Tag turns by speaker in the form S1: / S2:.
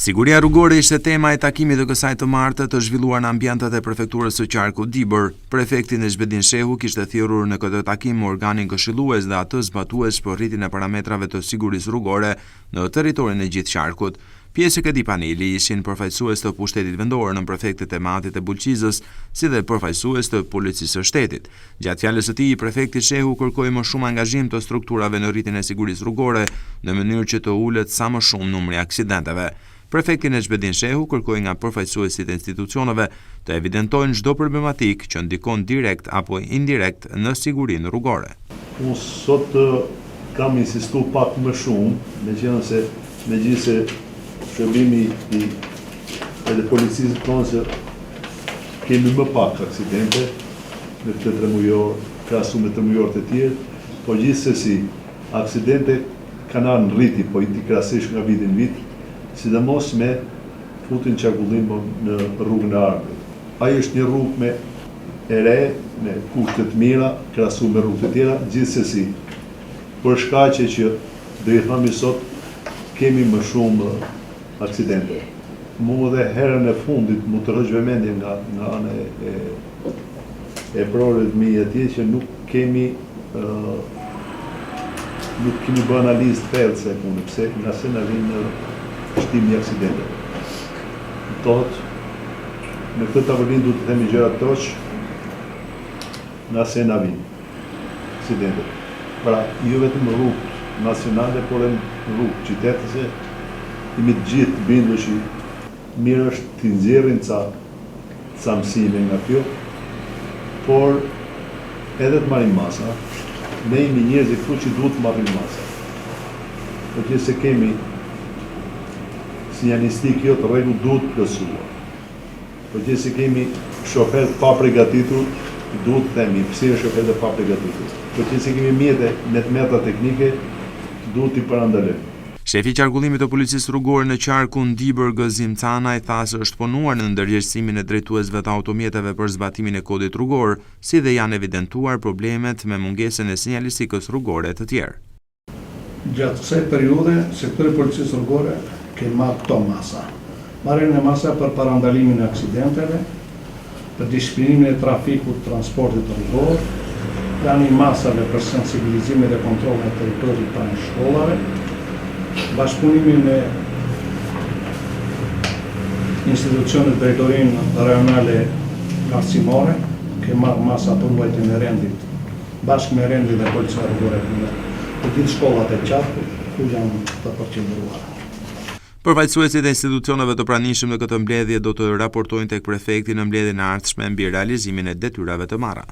S1: Siguria rrugore ishte tema e takimit të kësaj të martë të zhvilluar në ambientet e prefekturës së Qarkut Dibër. Prefekti Nezhbedin Shehu kishte thirrur në këtë takim organin këshillues dhe atë zbatues për rritjen e parametrave të sigurisë rrugore në territorin e gjithë Qarkut. Pjesë e këtij paneli ishin përfaqësues të pushtetit vendor në prefektet e Matit e Bulqizës, si dhe përfaqësues të policisë së shtetit. Gjatë fjalës së tij, prefekti Shehu kërkoi më shumë angazhim të strukturave në rritjen e sigurisë rrugore në mënyrë që të ulet sa më shumë numri i aksidenteve. Prefekti Nezhbedin Shehu kërkoi nga përfaqësuesit e institucioneve të evidentojnë çdo problematik që ndikon direkt apo indirekt në sigurinë rrugore.
S2: Unë sot kam insistuar pak më shumë, megjithëse shërbimi edhe policisë thonë se kemi më pak aksidente në këtë 3 mujor, krahasuar me 3 mujorët e tjerë, por gjithsesi aksidente kanë ardhur në rritje, po i krahasisht nga viti në vit, sidomos me futin qarkullim në rrugën e Armërit. Ajo është një rrugë e re, me kushte të mira, krahasuar me rrugët e tjera, gjithsesi për shkaqe që do i themi sot kemi më shumë aksidente. Mu dhe herën e fundit mu të rëgjë vëmendje nga ana e proret mi atje që nuk kemi bërë analizë thellë se punë, pse nga se na vjen shtimi i aksidenteve. Në këtë tavolinë duhet të themi gjëra toç nga se na vjen aksidenteve. Pra, jo vetëm në rrugë nacionale, por edhe në rrugë qytetëse, jemi të gjithë të bindur që mirë është të nxjerrin ca mësime nga kjo, por edhe të marrim masa. Ne jemi njerëz këtu që duhet të marrim masa. Por që se kemi sinjalistik jo të rregull duhet plotësuar. Por që se kemi shofer pa përgatitur, duhet të themi pse është shofer pa përgatitur. Por që se kemi mjete me të meta teknike, duhet t'i parandalojmë.
S1: Shefi i qarkullimit të policisë rrugore në Qarkun Dibër Gëzim Canaj tha se është punuar në ndërgjegjësimin e drejtuesve të automjeteve për zbatimin e kodit rrugor, si dhe janë evidentuar problemet me mungesën e sinjalistikës rrugore të tjerë.
S3: Gjatë kësaj periudhe, sektori i policisë rrugore ke marrë këto masa. Marrjen e masa për parandalimin e aksidenteve, për disiplinimin e trafikut të transportit rrugor, plani masave për sensibilizimin dhe kontrollin e territorit pranë shkollave, bashkëpunimi me institucionet drejtorinë rajonale lartësimore, ke marrë masa për ruajtjen e rendit, bashkë me rendin dhe policia rrugore të gjithë shkollat e Qarkut, ku janë të përqendruara.
S1: Përfaqësuesit e institucioneve të pranishëm në këtë mbledhje do të raportojnë tek prefekti në mbledhjen e ardhshme mbi realizimin e detyrave të marra.